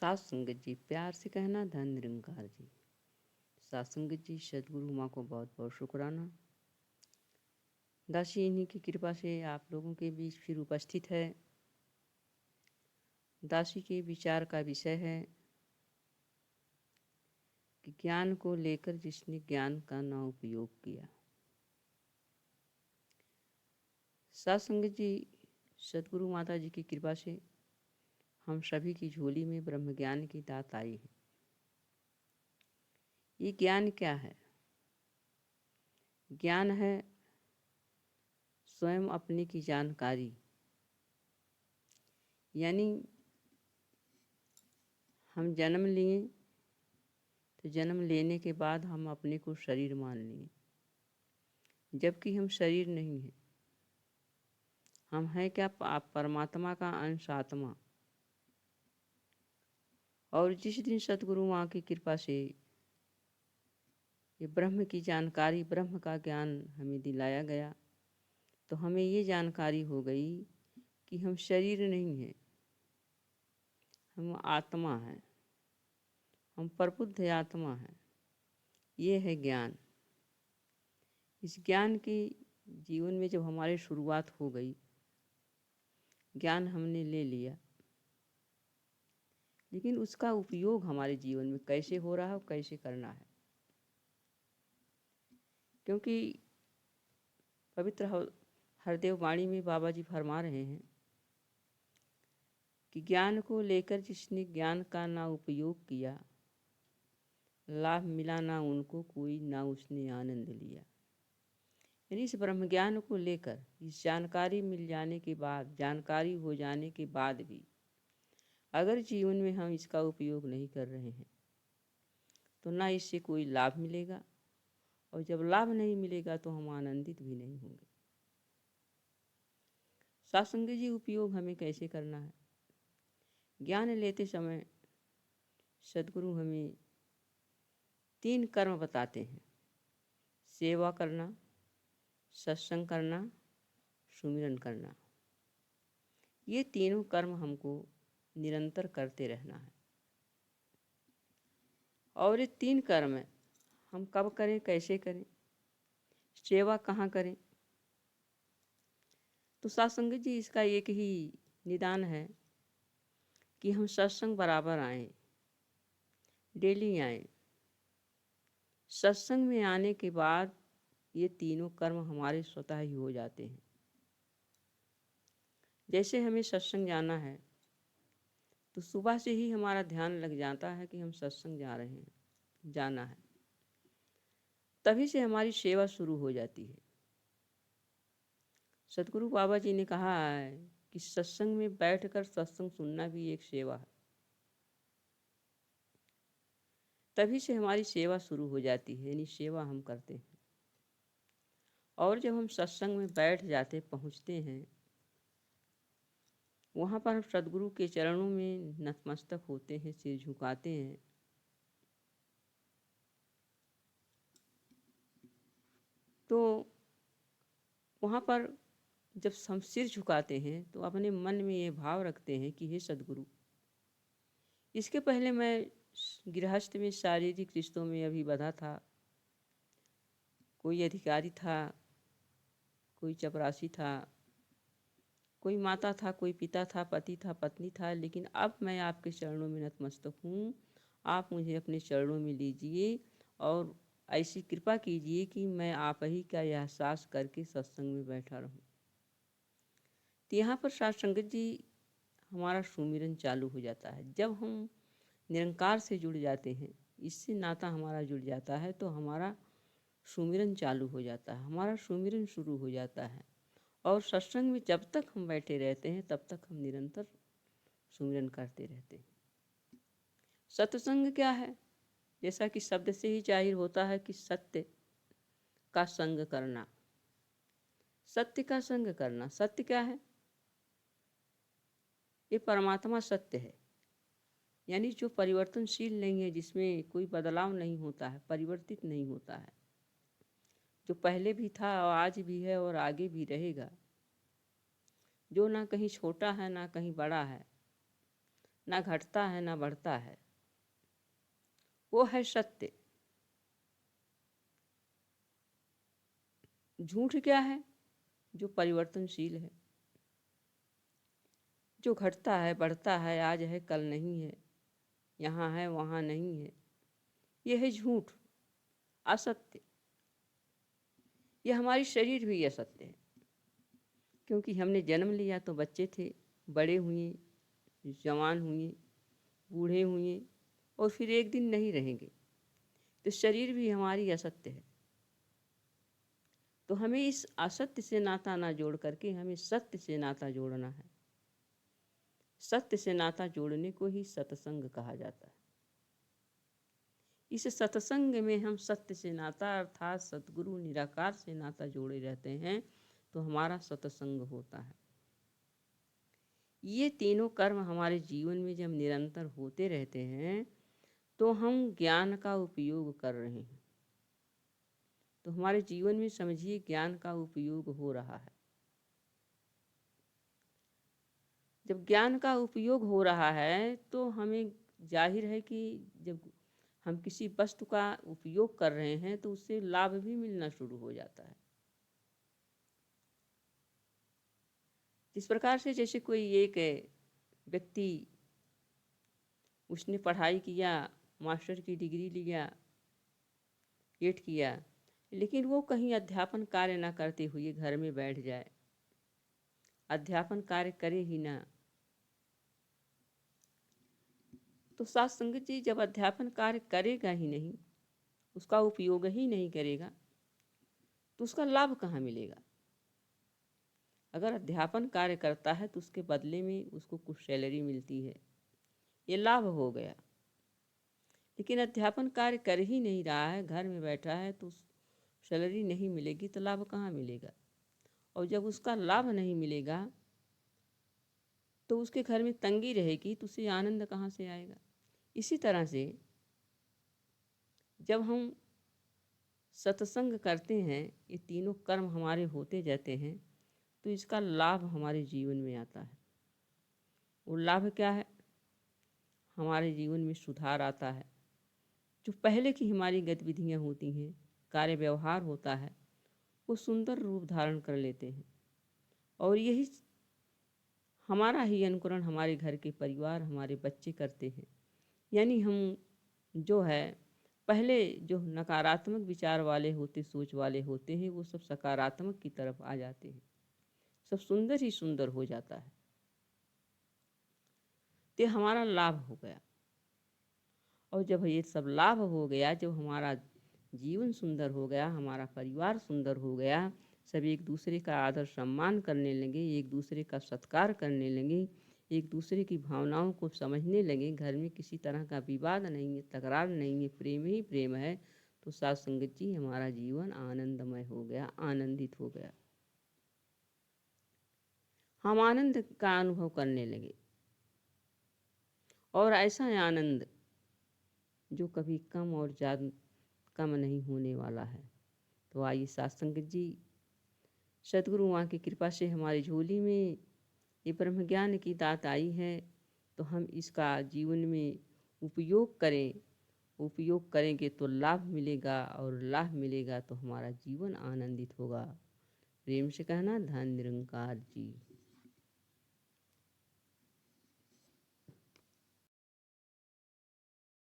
सात संगत जी, प्यार से कहना धन निरंकार जी। सात संगत जी, सदगुरु माँ को बहुत बहुत शुक्राना। दासी इन्हीं की कृपा से आप लोगों के बीच फिर उपस्थित है। दासी के विचार का विषय है कि ज्ञान को लेकर जिसने ज्ञान का ना उपयोग किया। सात संगत जी, सदगुरु माता जी की कृपा से हम सभी की झोली में ब्रह्म ज्ञान की दात आई है। ये ज्ञान क्या है? ज्ञान है स्वयं अपने की जानकारी, यानी हम जन्म लिए तो जन्म लेने के बाद हम अपने को शरीर मान लिए, जबकि हम शरीर नहीं हैं। हम हैं क्या? आप परमात्मा का अंश आत्मा। और जिस दिन सतगुरु माँ की कृपा से ये ब्रह्म की जानकारी, ब्रह्म का ज्ञान हमें दिलाया गया, तो हमें ये जानकारी हो गई कि हम शरीर नहीं हैं, हम आत्मा हैं, हम प्रबुद्ध आत्मा हैं। ये है ज्ञान। इस ज्ञान की जीवन में जब हमारी शुरुआत हो गई, ज्ञान हमने ले लिया, लेकिन उसका उपयोग हमारे जीवन में कैसे हो रहा है और कैसे करना है। क्योंकि पवित्र हरदेव वाणी में बाबा जी फरमा रहे हैं कि ज्ञान को लेकर जिसने ज्ञान का ना उपयोग किया, लाभ मिला ना उनको कोई, ना उसने आनंद लिया। यानी इस ब्रह्म ज्ञान को लेकर, इस जानकारी मिल जाने के बाद, जानकारी हो जाने के बाद भी अगर जीवन में हम इसका उपयोग नहीं कर रहे हैं तो ना इससे कोई लाभ मिलेगा, और जब लाभ नहीं मिलेगा तो हम आनंदित भी नहीं होंगे। सत्संग जी, उपयोग हमें कैसे करना है? ज्ञान लेते समय सदगुरु हमें 3 कर्म बताते हैं: सेवा करना, सत्संग करना, सुमिरन करना। ये तीनों कर्म हमको निरंतर करते रहना है। और ये 3 कर्म हम कब करें, कैसे करें, सेवा कहाँ करें? तो सत्संग जी, इसका एक ही निदान है कि हम सत्संग बराबर आएं, डेली आएं। सत्संग में आने के बाद ये तीनों कर्म हमारे स्वतः ही हो जाते हैं। जैसे हमें सत्संग जाना है तो सुबह से ही हमारा ध्यान लग जाता है कि हम सत्संग जा रहे हैं, जाना है। तभी से हमारी सेवा शुरू हो जाती है। सतगुरु बाबा जी ने कहा है कि सत्संग में बैठकर सत्संग सुनना भी एक सेवा है। तभी से हमारी सेवा शुरू हो जाती है, यानी सेवा हम करते हैं। और जब हम सत्संग में बैठ जाते, पहुँचते हैं, वहाँ पर हम सदगुरु के चरणों में नतमस्तक होते हैं, सिर झुकाते हैं। तो वहाँ पर जब हम सिर झुकाते हैं तो अपने मन में ये भाव रखते हैं कि हे सदगुरु, इसके पहले मैं गृहस्थ में शारीरिक रिश्तों में अभी बंधा था, कोई अधिकारी था, कोई चपरासी था, कोई माता था, कोई पिता था, पति था, पत्नी था, लेकिन अब मैं आपके चरणों में नतमस्तक हूँ। आप मुझे अपने चरणों में लीजिए और ऐसी कृपा कीजिए कि मैं आप ही का एहसास करके सत्संग में बैठा रहूं। तो यहाँ पर साथ संगत जी, हमारा सुमिरन चालू हो जाता है। जब हम निरंकार से जुड़ जाते हैं, इससे नाता हमारा जुड़ जाता है, तो हमारा सुमिरन चालू हो जाता है, हमारा सुमिरन शुरू हो जाता है। और सत्संग में जब तक हम बैठे रहते हैं तब तक हम निरंतर सुमिरन करते रहते हैं। सत्संग क्या है? जैसा कि शब्द से ही जाहिर होता है कि सत्य का संग करना। सत्य का संग करना, सत्य क्या है? ये परमात्मा सत्य है, यानी जो परिवर्तनशील नहीं है, जिसमें कोई बदलाव नहीं होता है, परिवर्तित नहीं होता है, जो पहले भी था और आज भी है और आगे भी रहेगा, जो ना कहीं छोटा है ना कहीं बड़ा है, ना घटता है ना बढ़ता है, वो है सत्य। झूठ क्या है? जो परिवर्तनशील है, जो घटता है बढ़ता है, आज है कल नहीं है, यहाँ है वहाँ नहीं है, यह है झूठ, असत्य। यह हमारी शरीर भी असत्य है, क्योंकि हमने जन्म लिया तो बच्चे थे, बड़े हुए, जवान हुए, बूढ़े हुए और फिर एक दिन नहीं रहेंगे, तो शरीर भी हमारी असत्य है। तो हमें इस असत्य से नाता ना जोड़ करके हमें सत्य से नाता जोड़ना है। सत्य से नाता जोड़ने को ही सत्संग कहा जाता है। इस सत्संग में हम सत्य से नाता अर्थात सद्गुरु निराकार से नाता जोड़े रहते हैं, तो हमारा सत्संग होता है। ये तीनों कर्म हमारे जीवन में जब निरंतर होते रहते हैं तो हम ज्ञान का उपयोग कर रहे हैं। तो हमारे जीवन में समझिए ज्ञान का उपयोग हो रहा है। जब ज्ञान का उपयोग हो रहा है तो हमें जाहिर है कि जब हम किसी वस्तु का उपयोग कर रहे हैं तो उससे लाभ भी मिलना शुरू हो जाता है। जिस प्रकार से जैसे कोई एक व्यक्ति उसने पढ़ाई किया, मास्टर की डिग्री लिया, गेट किया, लेकिन वो कहीं अध्यापन कार्य ना करते हुए घर में बैठ जाए, अध्यापन कार्य करे ही ना, तो साथ संगत जी जब अध्यापन कार्य करेगा ही नहीं, उसका उपयोग ही नहीं करेगा, तो उसका लाभ कहाँ मिलेगा। अगर अध्यापन कार्य करता है तो उसके बदले में उसको कुछ सैलरी मिलती है, ये लाभ हो गया। लेकिन अध्यापन कार्य कर ही नहीं रहा है, घर में बैठा है, तो सैलरी नहीं मिलेगी तो लाभ कहाँ मिलेगा। और जब उसका लाभ नहीं मिलेगा तो उसके घर में तंगी रहेगी, तो उसे आनंद कहाँ से आएगा। इसी तरह से जब हम सत्संग करते हैं, ये तीनों कर्म हमारे होते जाते हैं, तो इसका लाभ हमारे जीवन में आता है। वो लाभ क्या है? हमारे जीवन में सुधार आता है। जो पहले की हमारी गतिविधियाँ होती हैं, कार्य व्यवहार होता है, वो सुंदर रूप धारण कर लेते हैं। और यही हमारा ही अनुकरण हमारे घर के परिवार, हमारे बच्चे करते हैं। यानी हम जो है पहले जो नकारात्मक विचार वाले होते, सोच वाले होते हैं, वो सब सकारात्मक की तरफ आ जाते हैं, सब सुंदर ही सुंदर हो जाता है। तो हमारा लाभ हो गया। और जब ये सब लाभ हो गया, जब हमारा जीवन सुंदर हो गया, हमारा परिवार सुंदर हो गया, सब एक दूसरे का आदर सम्मान करने लगे, एक दूसरे का सत्कार करने लगे, एक दूसरे की भावनाओं को समझने लगे, घर में किसी तरह का विवाद नहीं है, तकरार नहीं है, प्रेम ही प्रेम है, तो साथ संगत जी हमारा जीवन आनंदमय हो गया, आनंदित हो गया। हम आनंद का अनुभव करने लगे, और ऐसा आनंद जो कभी कम और ज़्यादा कम नहीं होने वाला है। तो आइए साथ संगत जी, सद्गुरु माँ की कृपा से हमारी झोली में ये ब्रह्म ज्ञान की दात आई है, तो हम इसका जीवन में उपयोग करें। उपयोग करेंगे तो लाभ मिलेगा, और लाभ मिलेगा तो हमारा जीवन आनंदित होगा। प्रेम से कहना, धन निरंकार जी।